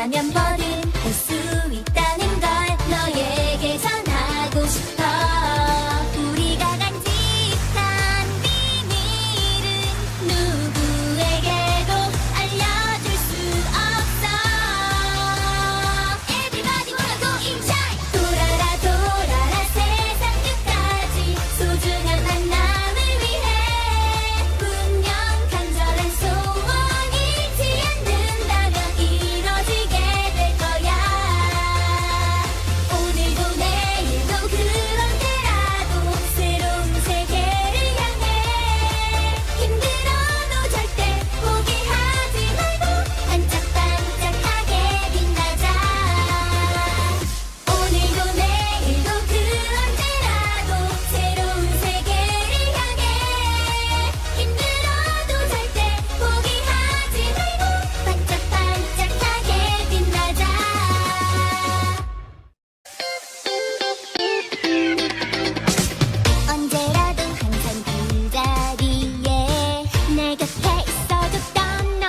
믿는다면 뭐든 할 수 있다는 걸 너에게 전하고 싶어. 우리가 간직한 비밀은 누구에게도 알려줄 수 없어. Everybody wanna go inside. 돌아라 돌아라 세상 끝까지 소중한 만남을 위해 분명 간절한 소원이 잃지 않는다면 이뤄지게 될 거야. 오늘도 내일도 그런 때라도 새로운 세계를 향해 힘들어도 절대 포기하지 말고 반짝반짝하게 빛나자. 오늘도 내일도 그런 때라도 새로운 세계를 향해 힘들어도 절대 포기하지 말고 반짝반짝하게 빛나자. 언제라도 항상 그 자리에 내 곁에 있어줬던 너,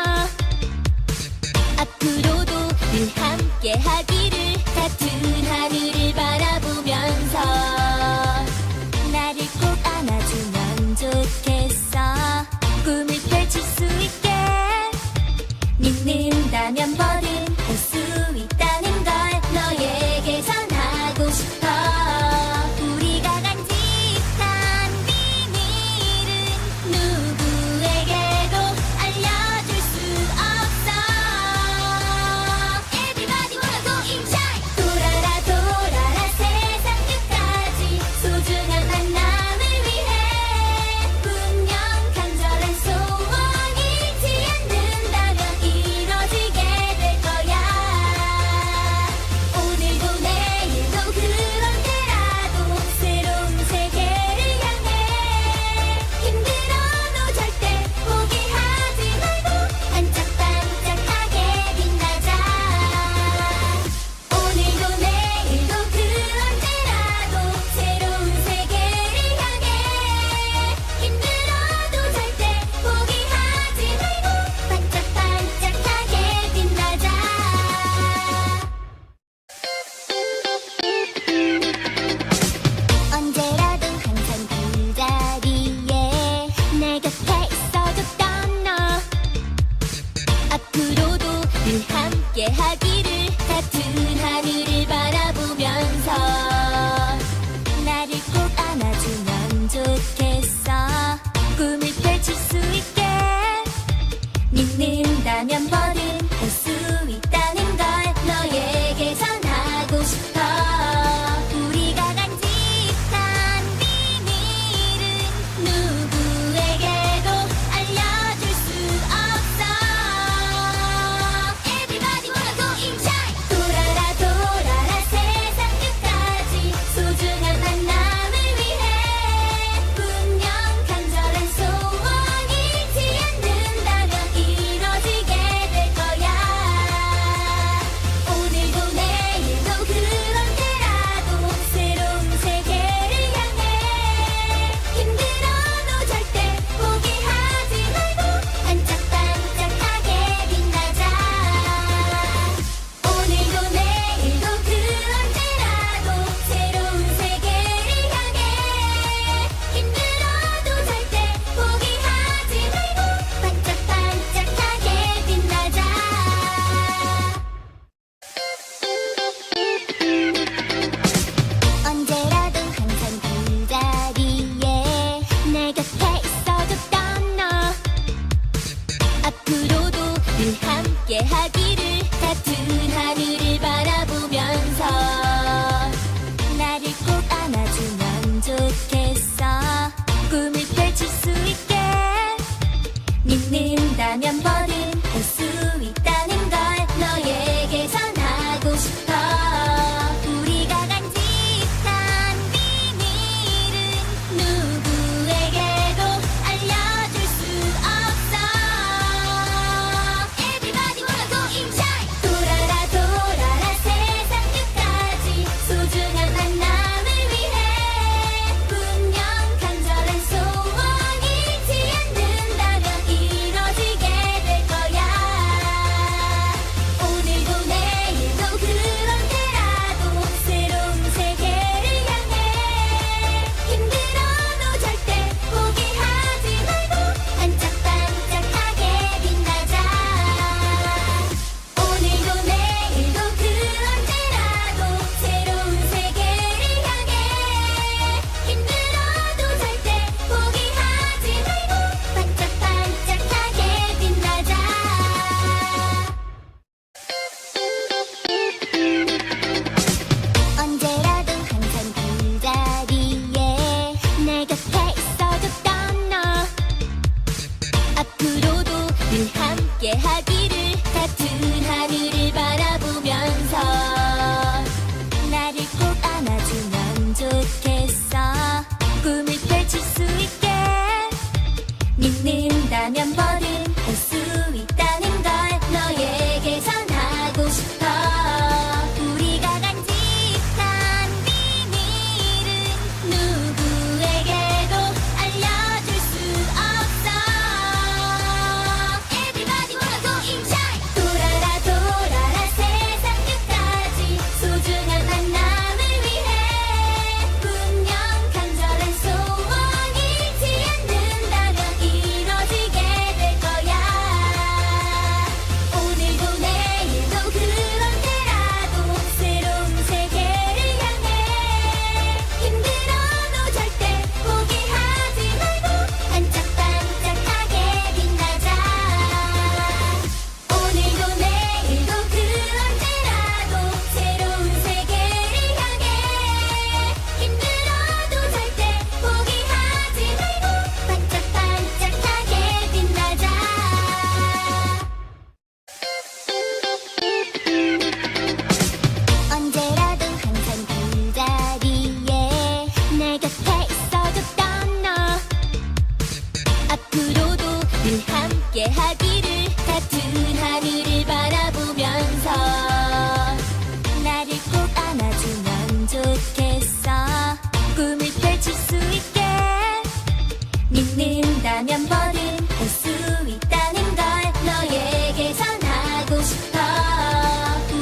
앞으로도 늘 함께 하기를 같은 하늘을 바라보면서 나를 꼭 안아주면 좋겠어. 꿈을 펼칠 수 있게 믿는다면 뭐든 할 수 있다는 걸 너에게 전하고 싶어. 우리가 간직한 비밀은 누구에게도 알려줄 수 없어. Everybody wanna go inside. 돌아라 돌아라 세상 끝까지 소중한 만남을 위해 분명 간절한 소원이 잃지 않는다면 이뤄지게 될 곁에 있어줬던 너 앞으로도 늘 함께 하기를 같은 하늘을 바라보면서 나를 꼭 안아주면 좋겠어 꿈을 펼칠 수 있게 믿는다면 뭐든 할 수 있다는 걸 너에게 전하고 싶어 우리가 간직한 비밀은 누구에게도 알려줄 수 없어 Everybody wanna go inside 돌아라 돌아라 세상 끝까지 소중한 만남을 위해 분명 간절한 소원이지 않는다면 이뤄지게 될 거야 오늘도 내일도 그런 때라도 새로운 세계를 향해 힘들어도 절대 포기하지 말고 반짝반짝하게 빛나자 오늘도 내일도 그런 때라도 새로운 세계를 향해 힘들어도 절대 포기하지 말고 반짝반짝하게 빛나자 언제라도 항상 그 자리에 내 곁에 있어줬던 너 앞으로도 늘 함께 하기를 같은 하늘을 바라보면서 나를 꼭 안아주면 좋겠어 꿈을 펼칠 수 있게 믿는다면 뭐든 할 수 있다는 걸 너에게 전하고 싶어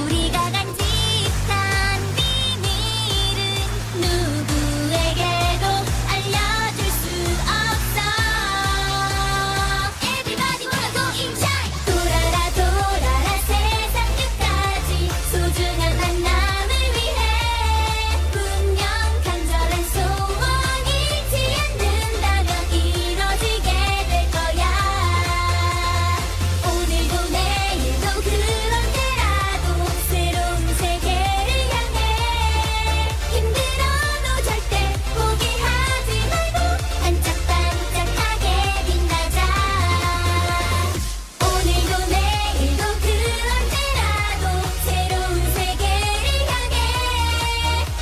우리가 간직한 비밀은 누구에게도 알려줄 수 없어 Everybody wanna go inside 돌아라 돌아라 세상 끝까지 소중한 만남을 위해 분명 간절한 소원이지 않는다면 이뤄지게 될 거야 오늘도 내일도 그런 때라도 새로운 세계를 향해 힘들어도 절대 포기하지 말고 반짝반짝하게 빛나자 오늘도 내일도 그런 때라도 새로운 세계를 향해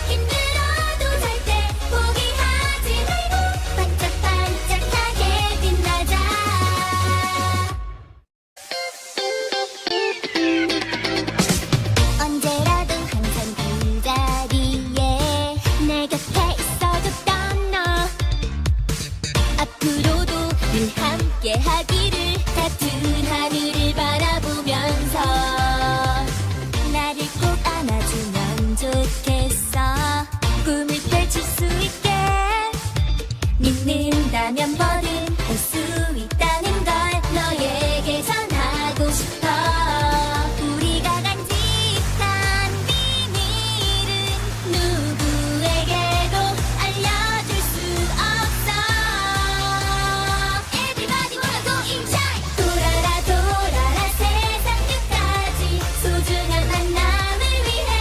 힘들어도 절대 포기하지 말고 반짝반짝하게 빛나자 언제라도 항상 그 자리에 내 곁에 있어줬던 너 앞으로도 늘 함께 하기를 같은 하늘을 바라보면서 나를 꼭 안아주면 좋겠어 꿈을 펼칠 수 있게 믿는다면 뭐든 할 수 있다는 걸 너에게 전하고 싶어 우리가 간직한 비밀은 누구에게도 알려줄 수 없어 Everybody wanna go inside 돌아라 돌아라 세상 끝까지 소중한 만남을 위해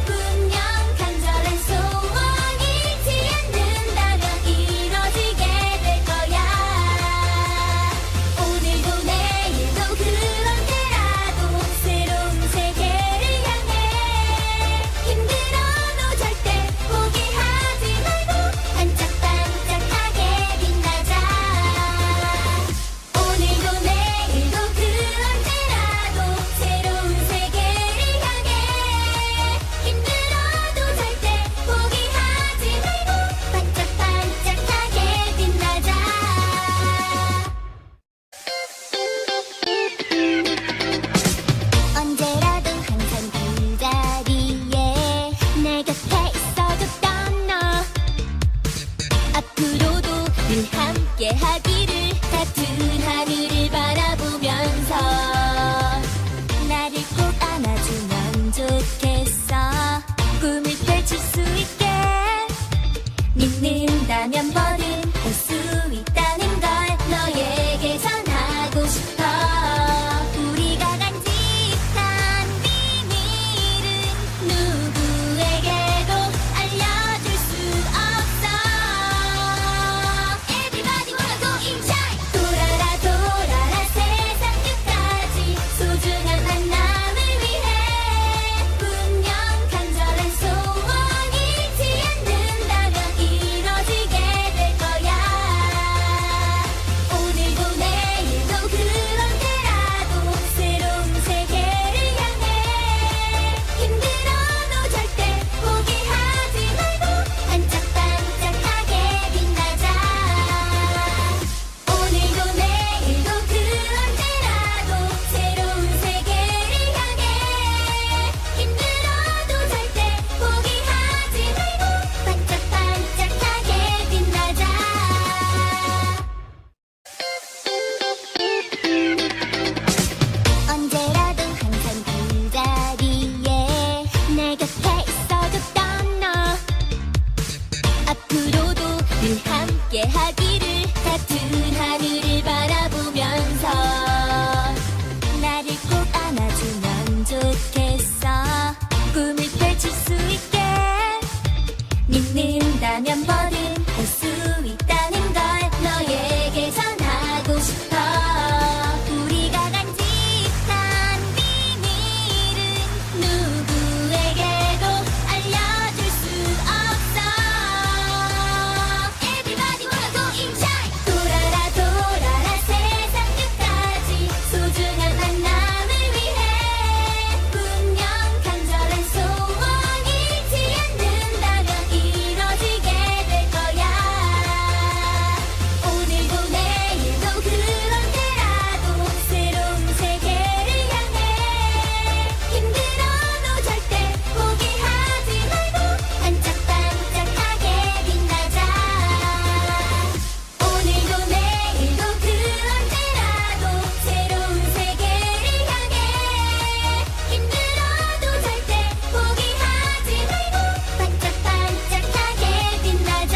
분명 간절한 소원이지 않는다면 이뤄지게 될 거야 오늘도 내일도 그런 때라도 새로운 세계를 향해 힘들어도 절대 포기하지 말고 반짝반짝하게 빛나자 오늘도 내일도 그런 때라도 새로운 세계를 향해 힘들어도 절대 포기하지 말고 반짝반짝하게 빛나자 언제라도 항상 그 자리에 내 곁에 있어줬던 너 앞으로도 늘 함께 하기를 같은 하늘을 바라보면서 나를 꼭 안아주면 좋겠어 꿈을 펼칠 수 있게 믿는다면 뭐든 할 수 있다는 걸 너에게 전하고 싶어 우리가 간직한 비밀은 누구에게도 알려줄 수 없어 함께 하기를 같은 하늘을 바라보면서 나를 꼭 안아주면 좋겠어 꿈을 펼칠 수 있게 믿는다면 뭐든 할 수 있다는 걸 너에게 전하고 싶어 우리가 간직한 비밀은 누구에게도 알려줄 수 없어 Everybody wanna go inside 돌아라 돌아라 세상 끝까지 소중한 만남을 위해 분명 간절한 소원이 잊지 않는다면 이뤄지게 될 거야 오늘도 내일도 그런 때라도 새로운 세계를 향해 힘들어도 절대 포기하지 말고 반짝반짝하게 빛나자 오늘도 내일도 그런 때라도 새로운 세계를 향해 힘들어도 절대 포기하지 말고 반짝반짝하게 빛나자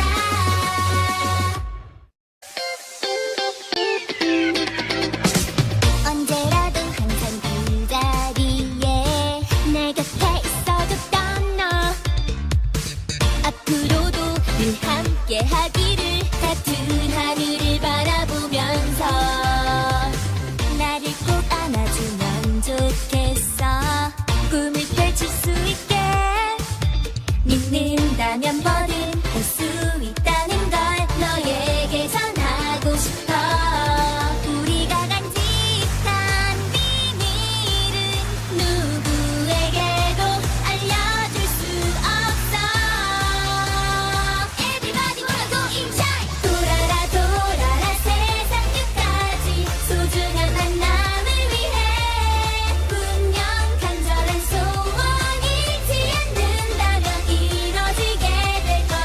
언제라도 항상 그 자리에 내 곁에 있어줬던 너 앞으로도 늘 함께 하기를 같은 하늘을 바라보면서 나를 꼭 안아주면 좋겠어 꿈을 펼칠 수 있게 믿는다면 뭐든 할 수 있다는 걸 너에게 전하고 싶어 우리가 간직한 비밀은 누구에게도 알려줄 수 없어 Everybody wanna go inside 돌아라 돌아라 세상 끝까지 소중한 만남을 위해 분명 간절한 소원이 잊지 않는다면 이뤄지게 될 거야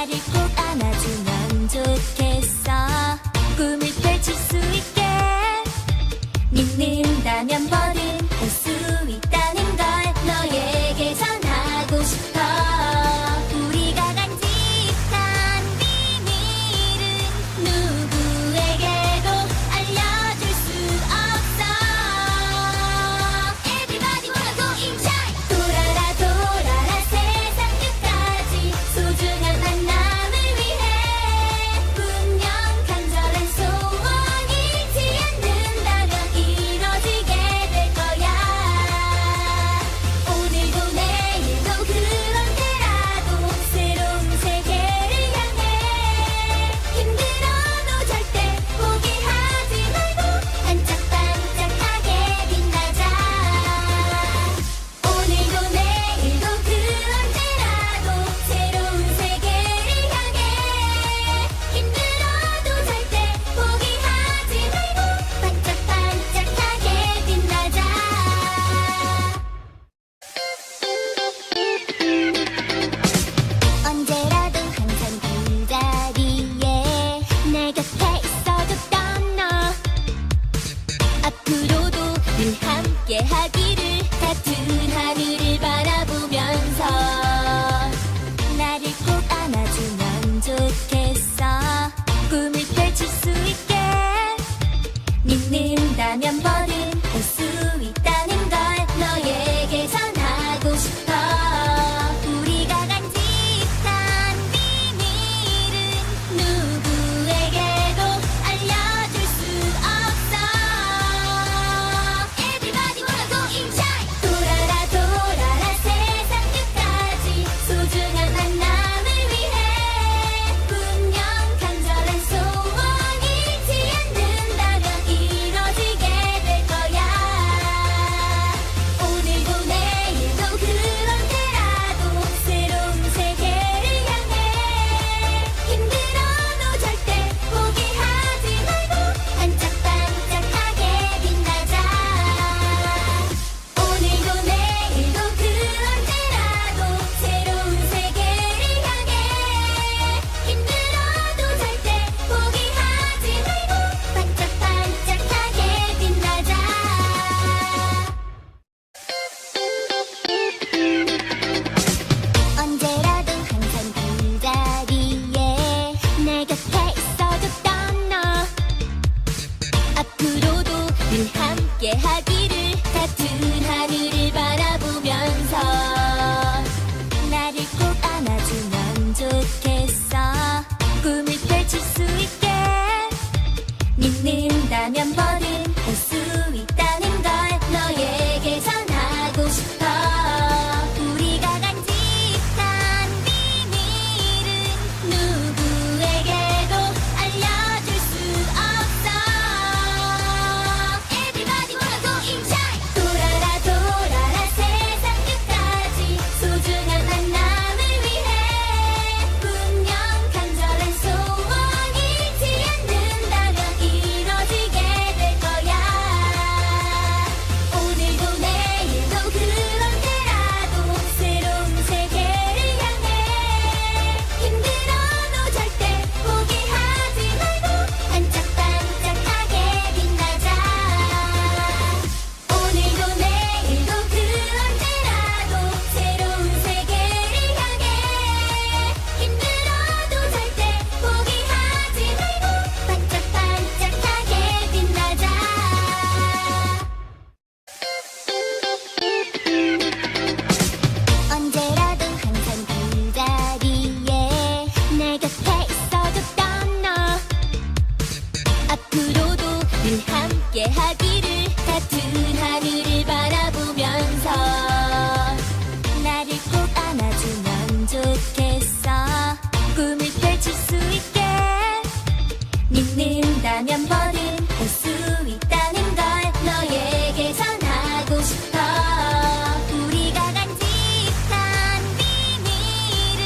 나를 꼭 안아주면 좋겠어. 꿈을 펼칠 수 있게 믿는다면 뭐든 할 수 있다는 걸 너에게 전하고 싶어. 우리가 간직한 비밀은 누구에게도 알려줄 수 없어. Everybody wanna go inside. 돌아라 돌아라 세상 끝까지 소중한 만남을 위해 분명 간절한 소원이 잊지 않는다면 이뤄지게 될 거야. 오늘도 내일도 그런 때라도 새로운 세계를 향해 힘들어도 절대 포기하지 말고 반짝반짝하게 빛나자. 오늘도 내일도 그런 때라도 새로운 세계를 향해 힘들어도 절대 포기하지 말고 반짝반짝하게 빛나자. 언제라도 항상 그 자리에 내 곁에 있어줬던 너 앞으로도 늘 함께 하기를 같은 하늘을 바라보면서 나를 꼭 안아주면 좋겠어. 꿈을 펼칠 수 있게 믿는다면 뭐든 할 수 있다는 걸 너에게 전하고 싶어. 우리가 간직한 비밀은 누구에게도 알려줄 수 없어. Everybody wanna go inside. 돌아라 돌아라 세상 끝까지 소중한 만남을 위해 분명 간절한 소원이 잊지 않는다면 이뤄지게 될 거야. 오늘도 내일도 그런 때라도 새로운 세계를 향해 힘들어도 절대 포기하지 말고 반짝반짝하게 빛나자. 오늘도 내일도 그런 때라도 새로운 세계를 향해 힘들어도 절대 포기하지 말고 반짝반짝하게 빛나자. 언제라도 항상 그 자리에 내 곁에 있어줬던 너 앞으로도 늘 함께 하기를 같은 하늘을 바라보면서 나를 꼭 안아주면 좋겠어. 꿈을 펼칠 수 있게 믿는다면 뭐든 할 수 있다는 걸 너에게 전하고 싶어. 우리가 간직한 비밀은 누구에게도 알려줄 수 없어. Everybody wanna go inside. 돌아라 돌아라 세상 끝까지 소중한 만남을 위해 분명 간절한 소원이 잊지 않는다면 이뤄지게 될 거야. 오늘도 내일도 그런 때라도 새로운 세계를 향해 힘들어도 절대 포기하지 말고 반짝반짝하게 빛나자. 오늘도 내일도 그런 때라도 새로운 세계를 향해 힘들어도 절대 포기하지 말고 반짝반짝하게 빛나자. 언제라도 항상 그 자리에 내 곁에 있어줬던 너 앞으로도 늘 함께 하기를 같은 하늘을 바라보면서 나를 꼭 안아주면 좋겠어. 꿈을 펼칠 수 있게 믿는다면 뭐든 할 수 있다는 걸 너에게 전하고 싶어. 우리가 간직한 비밀은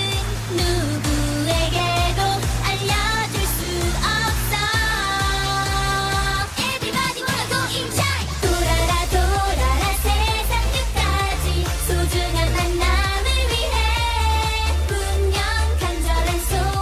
누구에게도 알려줄 수 없어. Everybody wanna go inside. 돌아라 돌아라 세상 끝까지 소중한 만남을 위해 분명 간절한 소원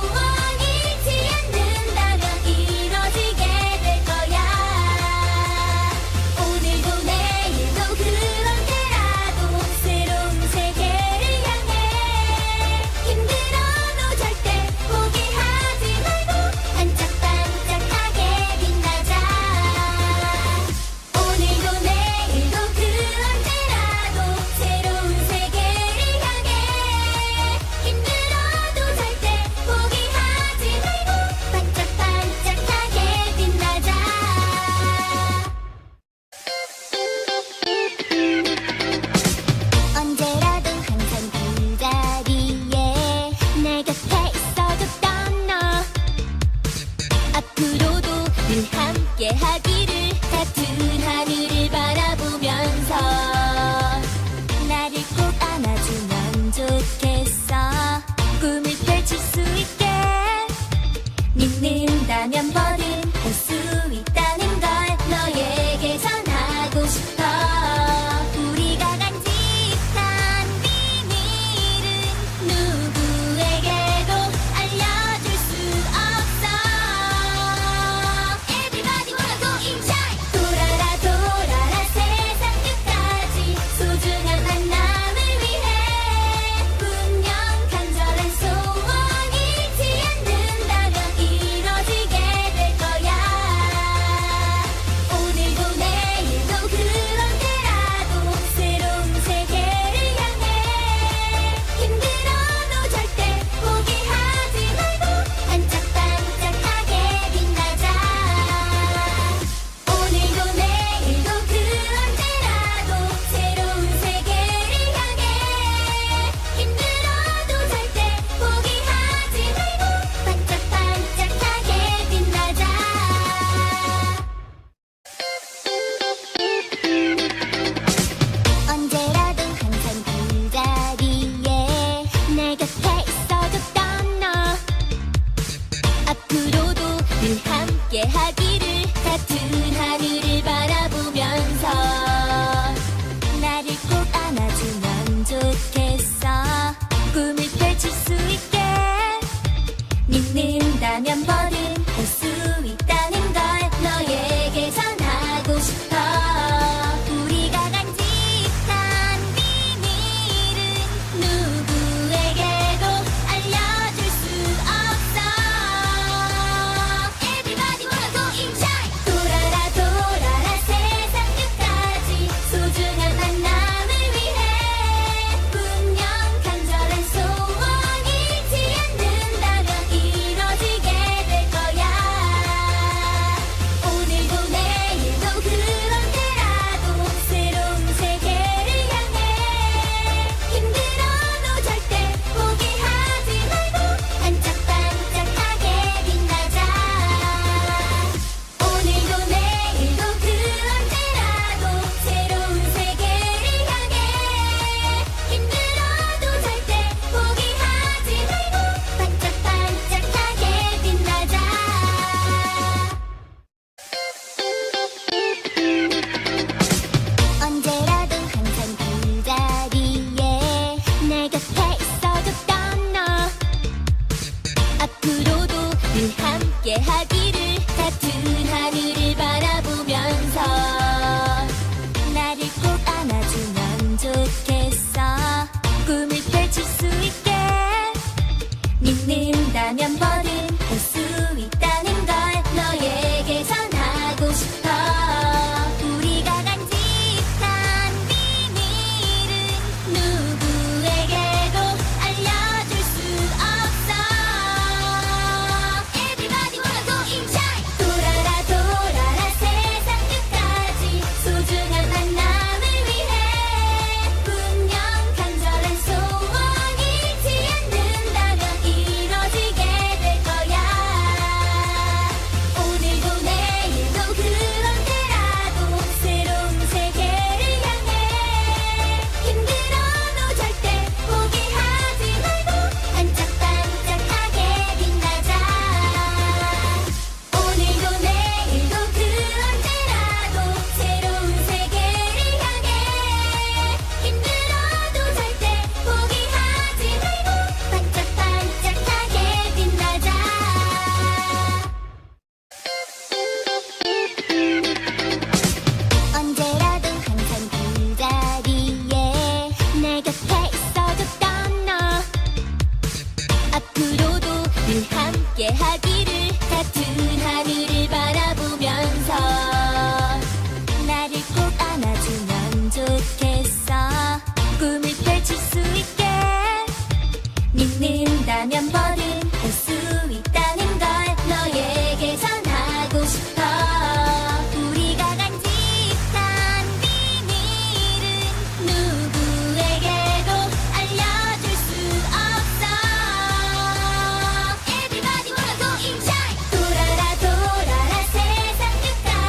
함께 하기를 같은 하늘을 바라보면서 나를 꼭 안아주면 좋겠어 꿈을 펼칠 수 있게 믿는다면 뭐든 할 수 있다는 걸 너에게 전하고 싶어 우리가 간직한 비밀은 누구에게도 알려줄 수 없어 Everybody wanna go inside 돌아라 돌아라 세상 끝까지 소중한 만남을 위해 분명 간절한 소원이 잊지 않는다면 이뤄지게 될 거야 오늘도 내일도 그런 때라도 새로운 세계를 향해 힘들어도 절대 포기하지 말고 반짝반짝하게 빛나자 오늘도 내일도 그런 때라도 새로운 세계를 향해 힘들어도 절대 포기하지 말고 반짝반짝하게 빛나자 언제라도 항상 그 자리에 내 곁에 있어줬던 너 앞으로도 늘 함께 하기를 같은 하늘을 바라보면서 나를 꼭 안아주면 좋겠어 꿈을 펼칠 수 있게 믿는다면 뭐든 할 수 있다는 걸 너에게 전하고 싶어 우리가 간직한 비밀은 누구에게도 알려줄 수 없어 Everybody wanna go inside 돌아라 돌아라 세상 끝까지 소중한 만남을 위해 분명 간절한 소원이 잊지 않는다면 이뤄지게 될 거야 오늘도 내일도 그런 때라도 새로운 세계를 향해 힘들어도 절대 포기하지 말고 반짝반짝하게 빛나자 오늘도 내일도 그런 때라도 새로운 세계를 향해 힘들어도 절대 포기하지 말고 반짝반짝하게 빛나자 언제라도 항상 그 자리에 내 곁에 있어줬던 너 앞으로도 늘 함께 하기를 같은 하늘을 바라보면서 나를 꼭 안아주면 좋겠어 꿈을 펼칠 수 있게 믿는다면 뭐든 할 수 있다는 걸 너에게 전하고 싶어 우리가 간직한 비밀은 누구에게도 알려줄 수 없어 Everybody wanna go inside 돌아라 돌아라 세상 끝까지 소중한 만남을 위해 분명 간절한 소원이 잊지 않는다면 이뤄지게 될 거야 오늘도 내일도 그런 때라도 새로운 세계를 향해 힘들어도 절대 포기하지 말고 반짝반짝하게 빛나자 오늘도 내일도 그런 때라도 새로운 세계를 향해 힘들어도 절대 포기하지 말고 반짝반짝하게 빛나자 언제라도 항상 그 자리에 내 곁에 있어줬던 너 앞으로도 늘 함께 하기를 같은 하늘을 바라보면서 나를 꼭 안아주면 좋겠어 꿈을 펼칠 수 있게 믿는다면 뭐든 할 수 있다는 걸 너에게 전하고 싶어 우리가 간직한 비밀은 누구에게도 알려줄 수 없어 Everybody wanna go inside 돌아라 돌아라 세상 끝까지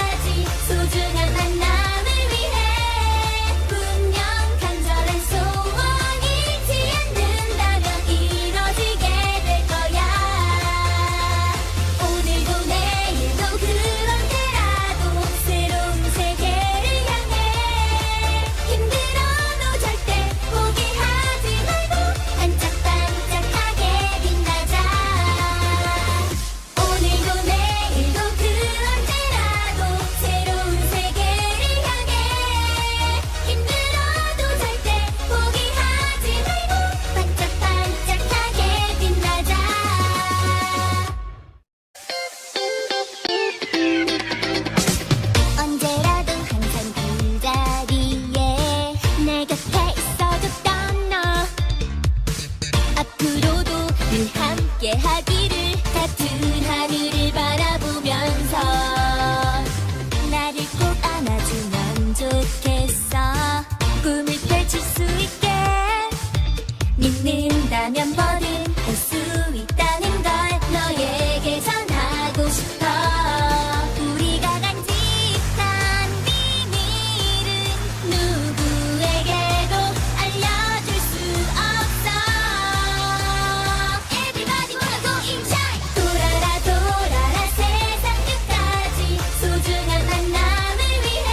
같은 하늘을 바라보면서 나를 꼭 안아주면 좋겠어. 꿈을 펼칠 수 있게 믿는다면 뭐든 할 수 있다는 걸 너에게 전하고 싶어. 우리가 간직한 비밀은 누구에게도 알려줄 수 없어. Everybody wanna go inside. 돌아라 돌아라 세상 끝까지 소중한 만남을 위해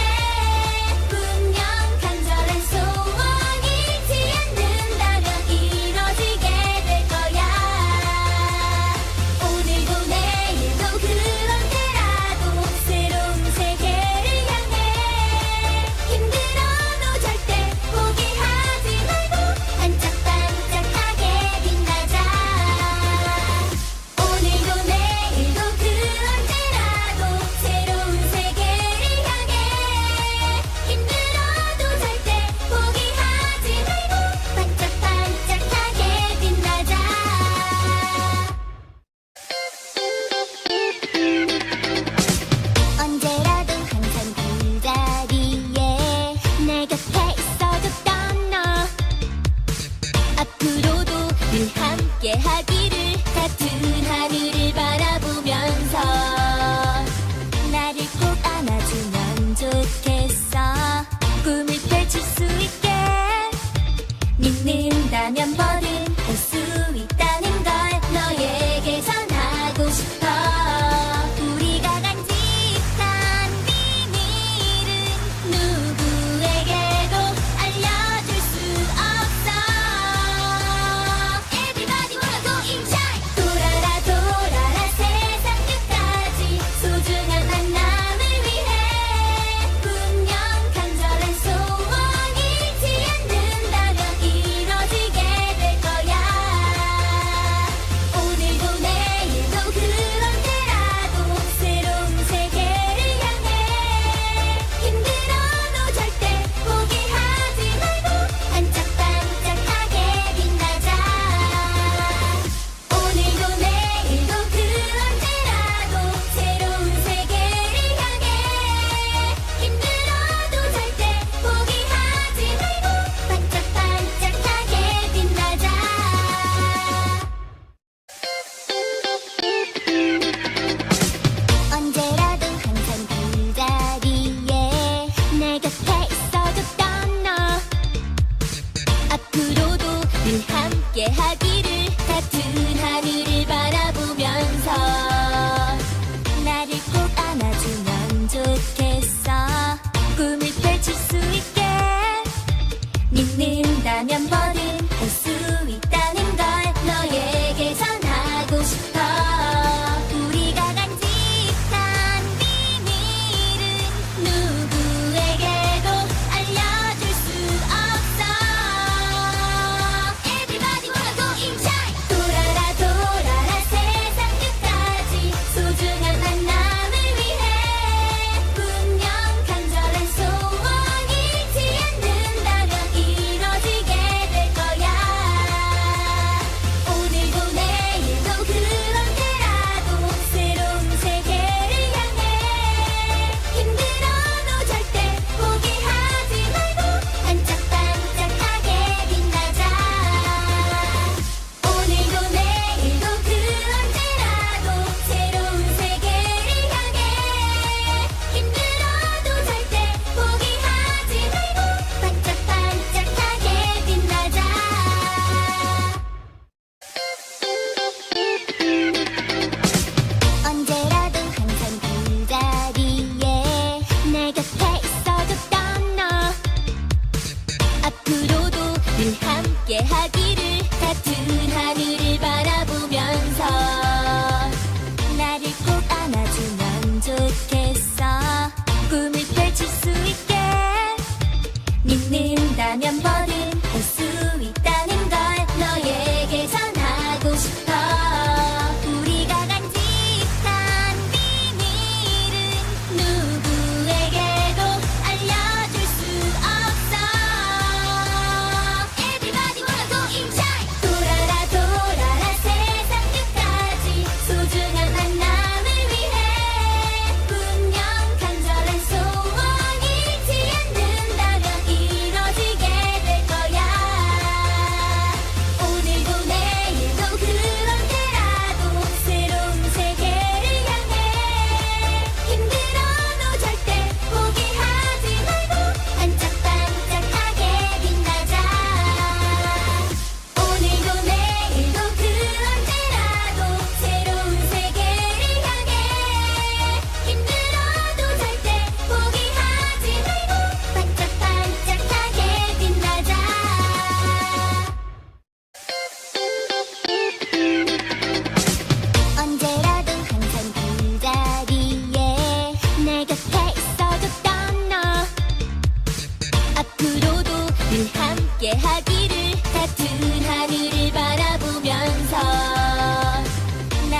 분명 간절한 소원이지 않는다면 이뤄지게 될 거야. 오늘도 내일도 그런 때라도 새로운 세계를 향해 힘들어도 절대 포기하지 말고 반짝반짝하게 빛나자. 오늘도 내일도 그런 때라도 새로운 세계를 향해 힘들어도 절대 포기하지 말고 반짝반짝하게 빛나자. 언제라도 항상 그 자리에 내 곁에 있어줬던 너 앞으로도 늘 함께 하기를. 같은 하늘을 바라보면서 나를 꼭 안아주면 좋겠어. 꿈을 펼칠 수 있게 믿는다면 뭐든 할 수 있다는 걸 너에게 전하고 싶어. 우리가 간직한 비밀은 누구에게도 알려줄 수 없어. Everybody wanna go inside. 돌아라 돌아라 세상 끝까지 소중한 만남을 위해 분명 간절한 소원이지 않는다면 이뤄지게 될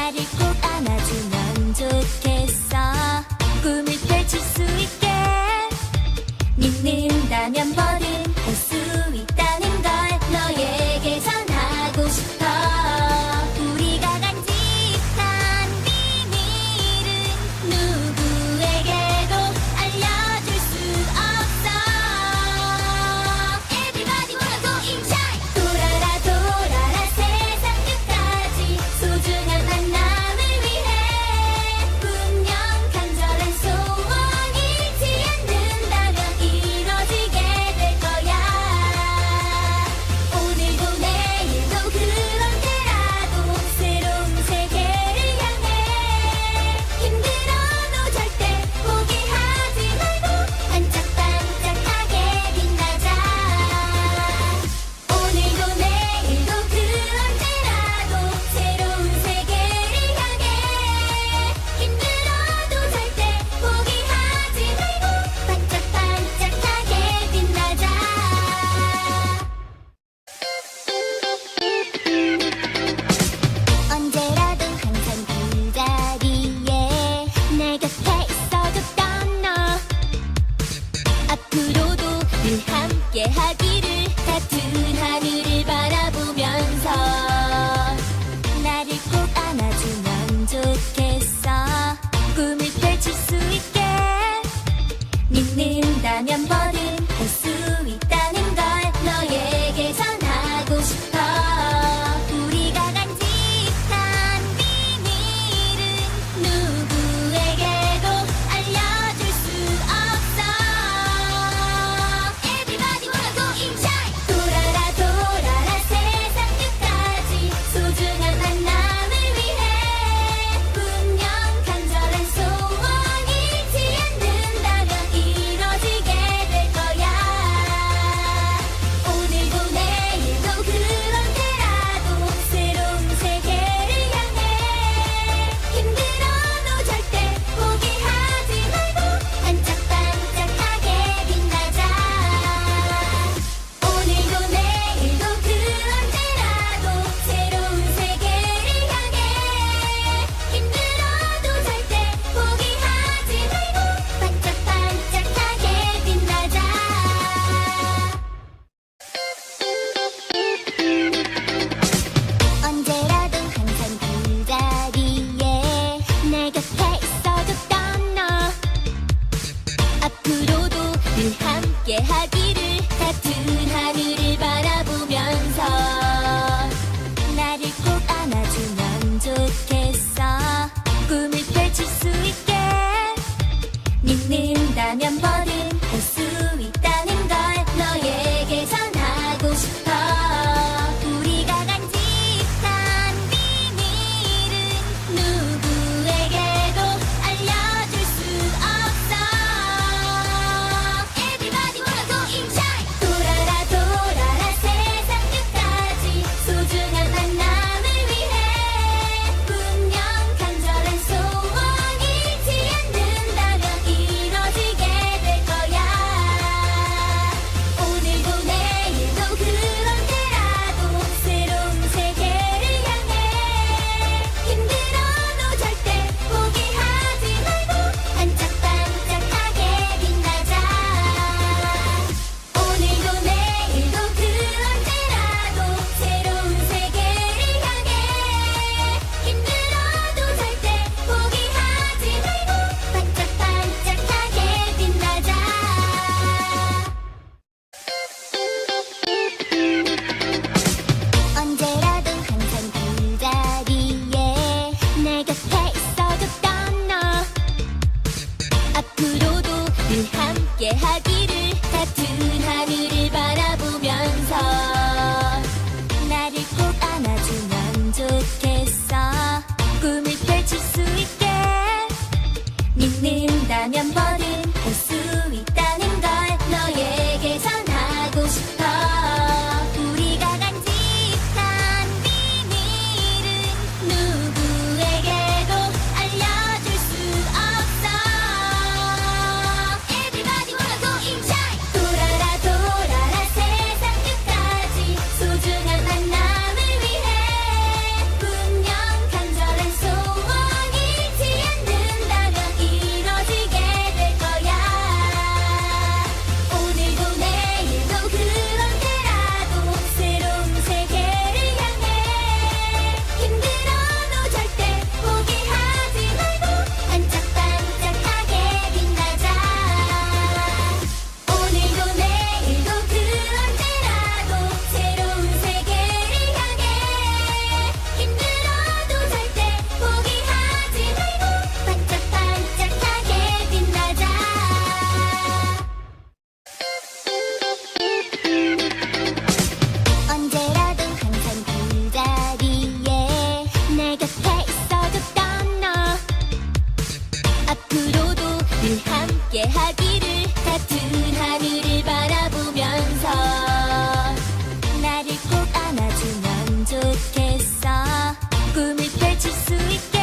나를 꼭 안아주면 좋겠어. 꿈을 펼칠 수 있게 믿는다면 뭐든 할 수 있다는 걸 너에게 전하고 싶어. 우리가 간직한 비밀은 누구에게도 알려줄 수 없어. Everybody wanna go inside. 돌아라 돌아라 세상 끝까지 소중한 만남을 위해 분명 간절한 소원이지 않는다면 이뤄지게 될 거야. 오늘도 내일도 그런 때라도 새로운 세계를 향해 힘들어도 절대 포기하지 말고 반짝반짝하게 빛나자. 오늘도 내일도 그런 때라도 새로운 세계를 향해 힘들어도 절대 포기하지 말고 반짝반짝하게 빛나자. 언제라도 항상 그 자리에 내 곁에 있어줬던 너. 앞으로도 늘 함께 하기를 같은 하늘을 바라보면서 나를 꼭 안아주면 좋겠어. 꿈을 펼칠 수 있게 믿는다면 뭐든 할 수 있다는 걸 너에게 전하고 싶어. 우리가 간직한 비밀은 누구에게도 알려줄 수 없어. Everybody wanna go inside. 돌아라 돌아라 세상 끝까지 소중한 만남을 위해 분명 간절한 소원이지 않는다면 이뤄지게 될 거야. 오늘도 내일도 그런 때라도 새로운 세계를 향해 힘들어도 절대 포기하지 말고 반짝반짝하게 빛나자. 오늘도 내일도 그런 때라도 새로운 세계를 향해 힘들어도 절대 포기하지 말고 반짝반짝하게 빛나자. 언제라도 항상 그 자리에 내 곁에 있어줬던 너. 앞으로도 늘 함께 하기를 같은 하늘을 바라보면서 나를 꼭 안아주면 좋겠어. 꿈을 펼칠 수 있게 믿는다면 뭐든 할 수 있다는 걸 너에게 전하고 싶어. 우리가 간직한 비밀은 누구에게도 알려줄 수 없어. Everybody wanna go inside. 돌아라 돌아라 세상 끝까지 소중한 만남을 위해 분명 간절한 소원이지 않는다면 이뤄지게 될 거야. 오늘도 내일도 그런 때라도 새로운 세계를 향해 힘들어도 절대 포기하지 말고 반짝반짝하게 빛나자. 오늘도 내일도 그런 때라도 새로운 세계를 향해 힘들어도 절대 포기하지 말고 반짝반짝하게 빛나자. 언제라도 항상 그 자리에 내 곁에 있어줬던 너. 앞으로도 늘 함께 하기를 같은 하늘을 바라보면서 나를 꼭 안아주면 좋겠어. 꿈을 펼칠 수 있게 믿는다면 뭐든 할 수 있다는 걸 너에게 전하고 싶어. 우리가 간직한 비밀은 누구에게도 알려줄 수 없어. Everybody wanna go inside. 돌아라 같은 하늘을 바라보면서 나를 꼭 안아주면 좋겠어. 꿈을 펼칠 수 있게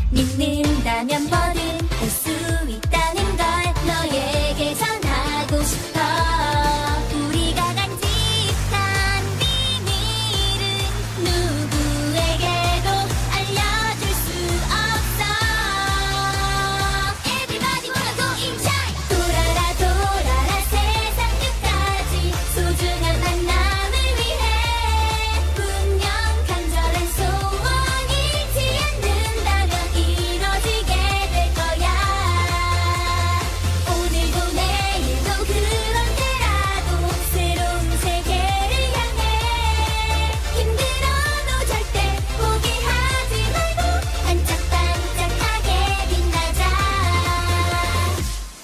믿는다면 뭐든 할 수 있다는 걸 너에게 전하고 싶어. 우리가 간직한 비밀은 누구에게도 알려줄 수 없어. Everybody wanna go inside. 돌아라 돌아라 세상 끝까지 소중한 만남을 위해 분명 간절한 소원이 잊지 않는다면 이뤄지게 될 거야. 오늘도 내일도 그런 때라도 새로운 세계를 향해 힘들어도 절대 포기하지 말고 반짝반짝하게 빛나자.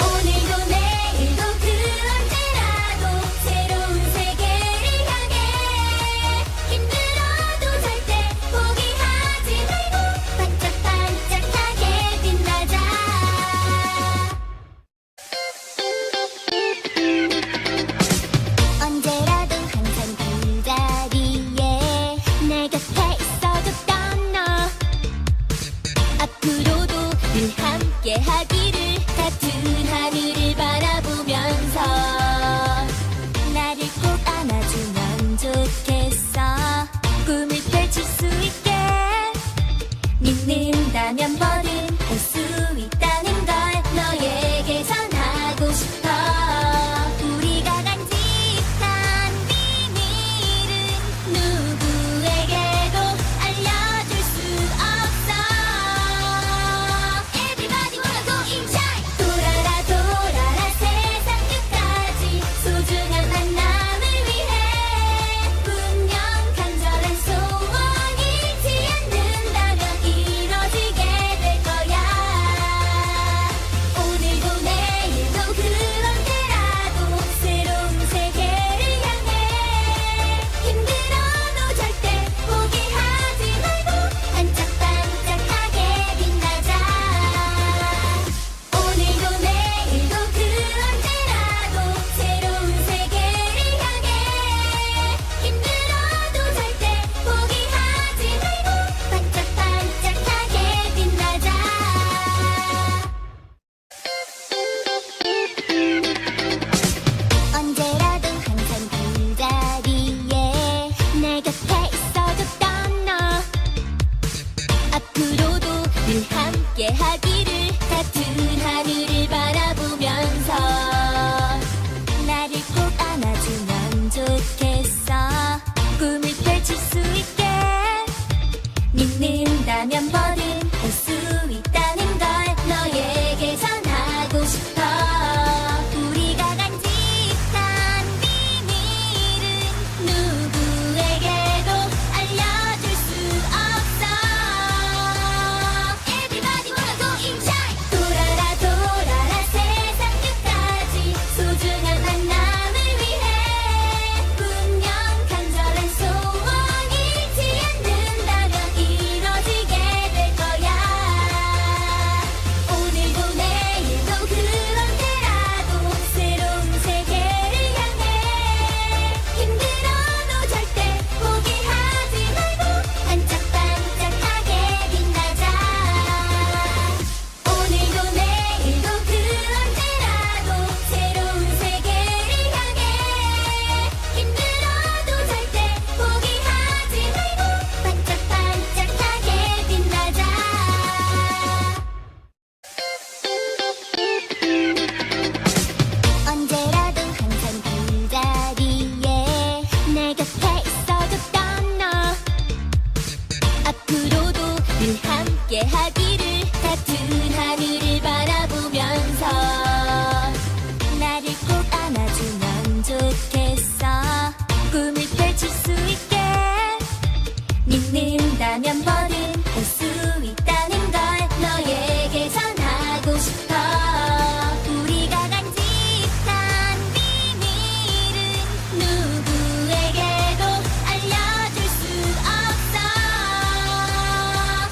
오늘도 내일도 그런 때라도 새로운 세계를 향해 힘들어도 절대 포기하지 말고 반짝반짝하게 빛나자. 언제라도 항상 그 자리에 내 곁에 있어줬던 너 앞으로도 늘 함께 하기를 같은 하늘을 바라보면서 나를 꼭 안아주면 좋겠어. 꿈을 펼칠 수 있게 믿는다면 뭐든 할 수 있다는 걸 너에게 전하고 싶어. 우리가 간직한 비밀은 누구에게도 알려줄 수 없어. Everybody wanna go inside. 돌아라 돌아라 세상 끝까지 소중한 만남을 위해 분명 간절한 소원이 잊지 않는다면 이뤄지게 될 거야. 오늘도 내일도 그런 때라도 새로운 세계를 향해 힘들어도 절대 포기하지 말고 반짝반짝하게 빛나자. 오늘도 내일도 그런 때라도 새로운 세계를 향해 힘들어도 절대 포기하지 말고 반짝반짝하게 빛나자. 언제라도 항상 그 자리에 내 곁에 있어줬던 너 앞으로도 늘 함께 하기를 같은 하늘을 바라보면서 나를 꼭 안아주면 좋겠어. 꿈을 펼칠 수 있게 믿는다면 뭐든 할 수 있다는 걸 너에게 전하고 싶어. 우리가 간직한 비밀은 누구에게도 알려줄 수 없어. Everybody wanna go inside. 돌아라 돌아라 세상 끝까지 소중한 만남을 위해 분명 간절한 소원이 잊지 않는다면 이뤄지게 될 거야. 오늘도 내일도 그런 때라도 새로운 세계를 향해 힘들어도 절대 포기하지 말고 반짝반짝하게 빛나자. 오늘도 내일도 그런 때라도 새로운 세계를 향해 힘들어도 절대 포기하지 말고 반짝반짝하게 빛나자. 언제라도 항상 그 자리에 내 곁에 있어줬던 너 앞으로도 늘 함께 하기를 같은 하늘을 바라보면서 나를 꼭 안아주면 좋겠어. 꿈을 펼칠 수 있게 믿는다면 뭐든 할 수 있다는 걸 너에게 전하고 싶어. 우리가 간직한 비밀은 누구에게도 알려줄 수 없어.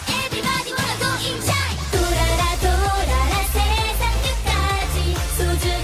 Everybody wanna go inside. 돌아라 돌아라 세상 끝까지 소중한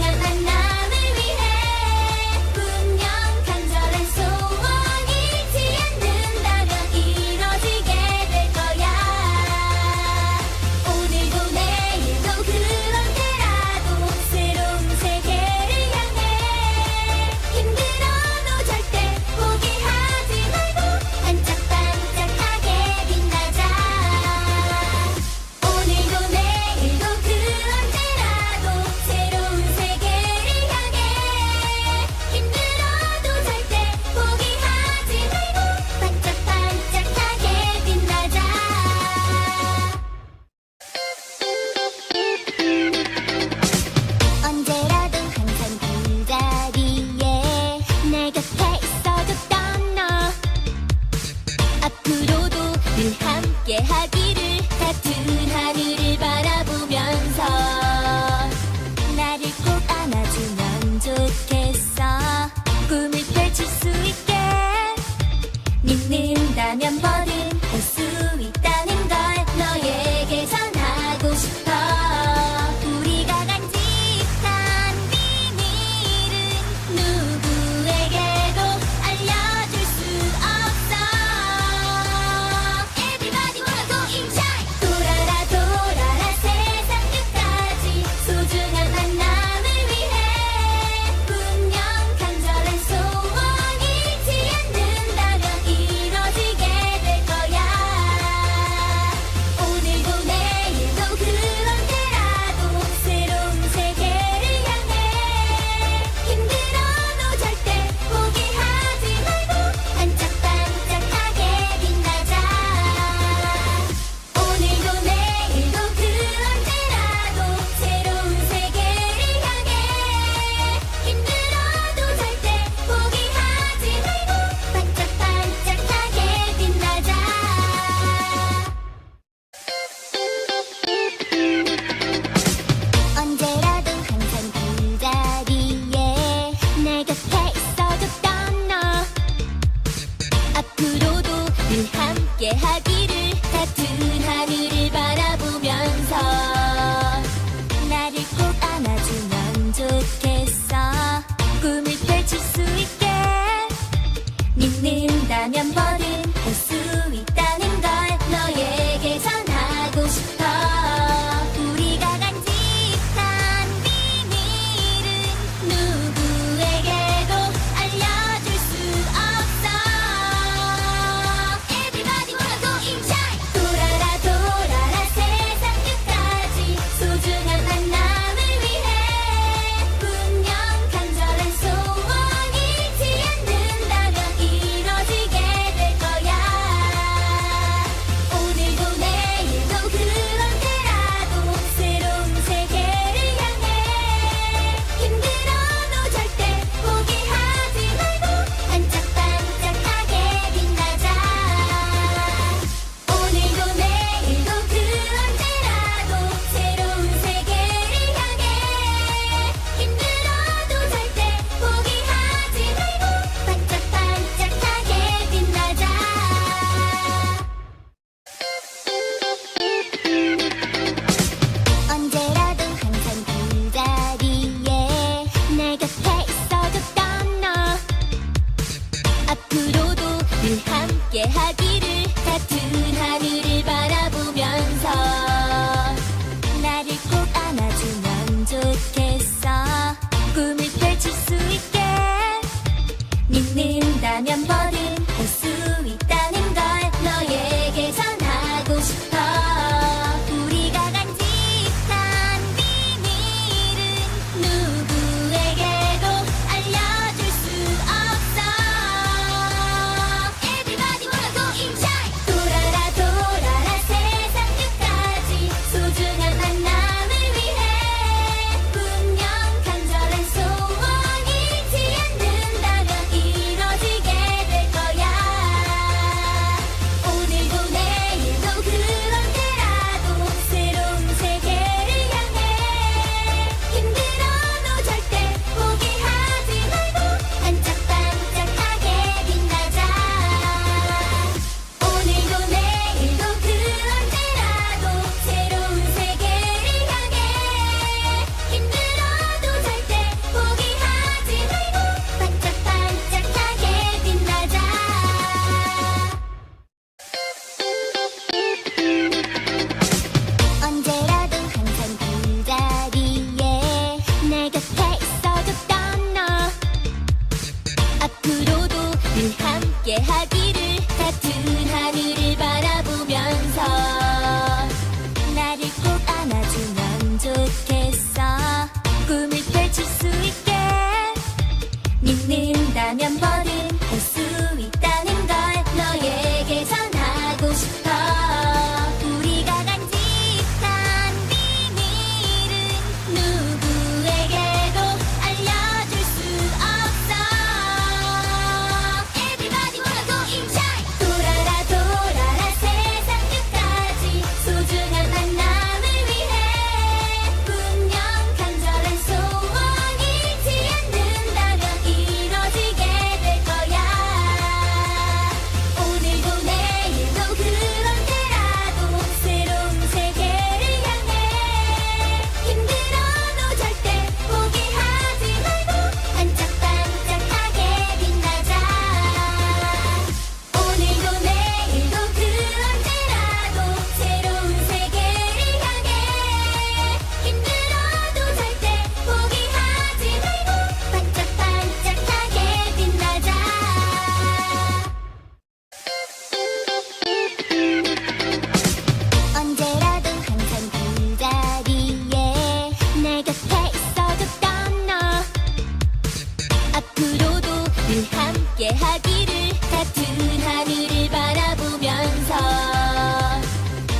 하기를 같은 하늘을 바라보면서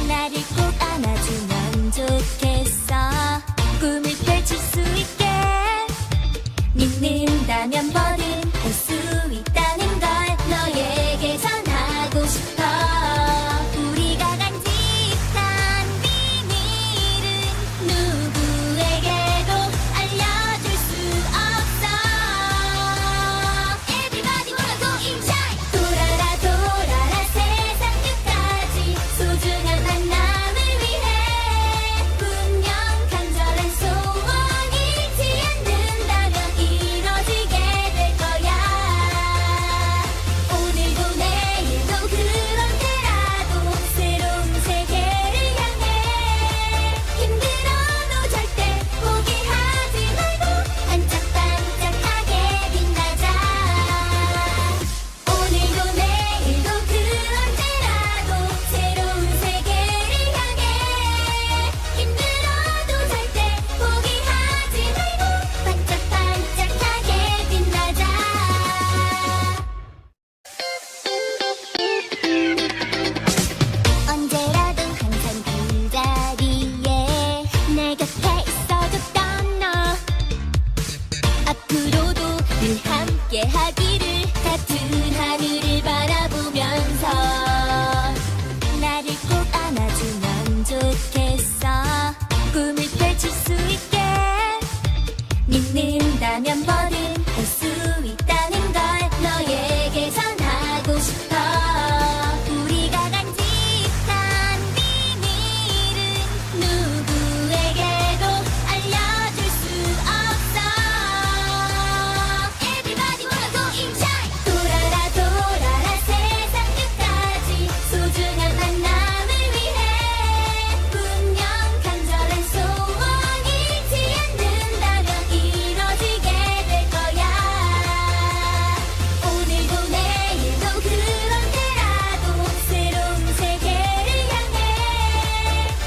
나를 꼭 안아주면 좋겠어 꿈을 펼칠 수 있게 믿는다면 뭐든 할 수 있다는 걸 너에게 전하고 싶어 우리가 간직한 비밀은 누구에게도 알려줄 수 없어 Everybody wanna go inside 돌아라 돌아라 세상 끝까지 소중한 만남을 위해 분명 간절한 소원 잊지 않는다면 이뤄지게 될 거야 오늘도 내일도 그런 때라도 새로운 세계를 향해 힘들어도 절대 포기하지 말고 반짝반짝하게 빛나자 오늘도 내일도 그런 때라도 새로운 세계를 향해 힘들어도 절대 포기하지 말고 반짝반짝하게 빛나자 언제라도 항상 그 자리에 내 곁에 있어줬던 너 앞으로도 늘 함께 하기를 같은 하늘을 바라보면서 나를 꼭 안아주면 좋겠어 꿈을 펼칠 수 있게 믿는다면 뭐든 할 수 있다는 걸 너에게 전하고 싶어 우리가 간직한 비밀은 누구에게도 알려줄 수 없어 Everybody wanna go inside 돌아라 돌아라 세상 끝까지 소중한 만남을 위해 분명 간절한 소원 잊지 않는다면 이뤄지게 될 거야 오늘도 내일도 그런 때라도 새로운 세계를 향해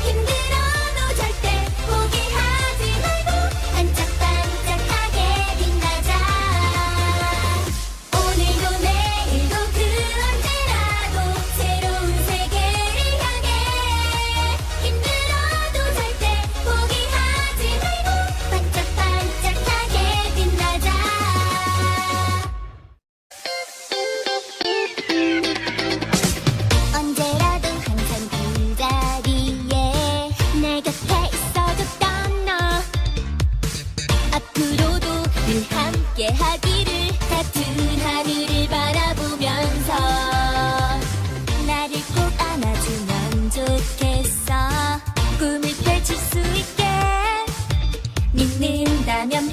힘들어도 절대 포기하지 말고 반짝반짝하게 빛나자 오늘도 내일도 그런 때라도 새로운 세계를 향해 힘들어도 절대 포기하지 말고 반짝반짝하게 빛나자 언제라도 항상 그 자리에 내 곁에 있어줬던 너 앞으로도 늘 함께 하기를 같은 하늘을 바라보면서 나를 꼭 안아주면 좋겠어 꿈을 펼칠 수 있게 믿는다면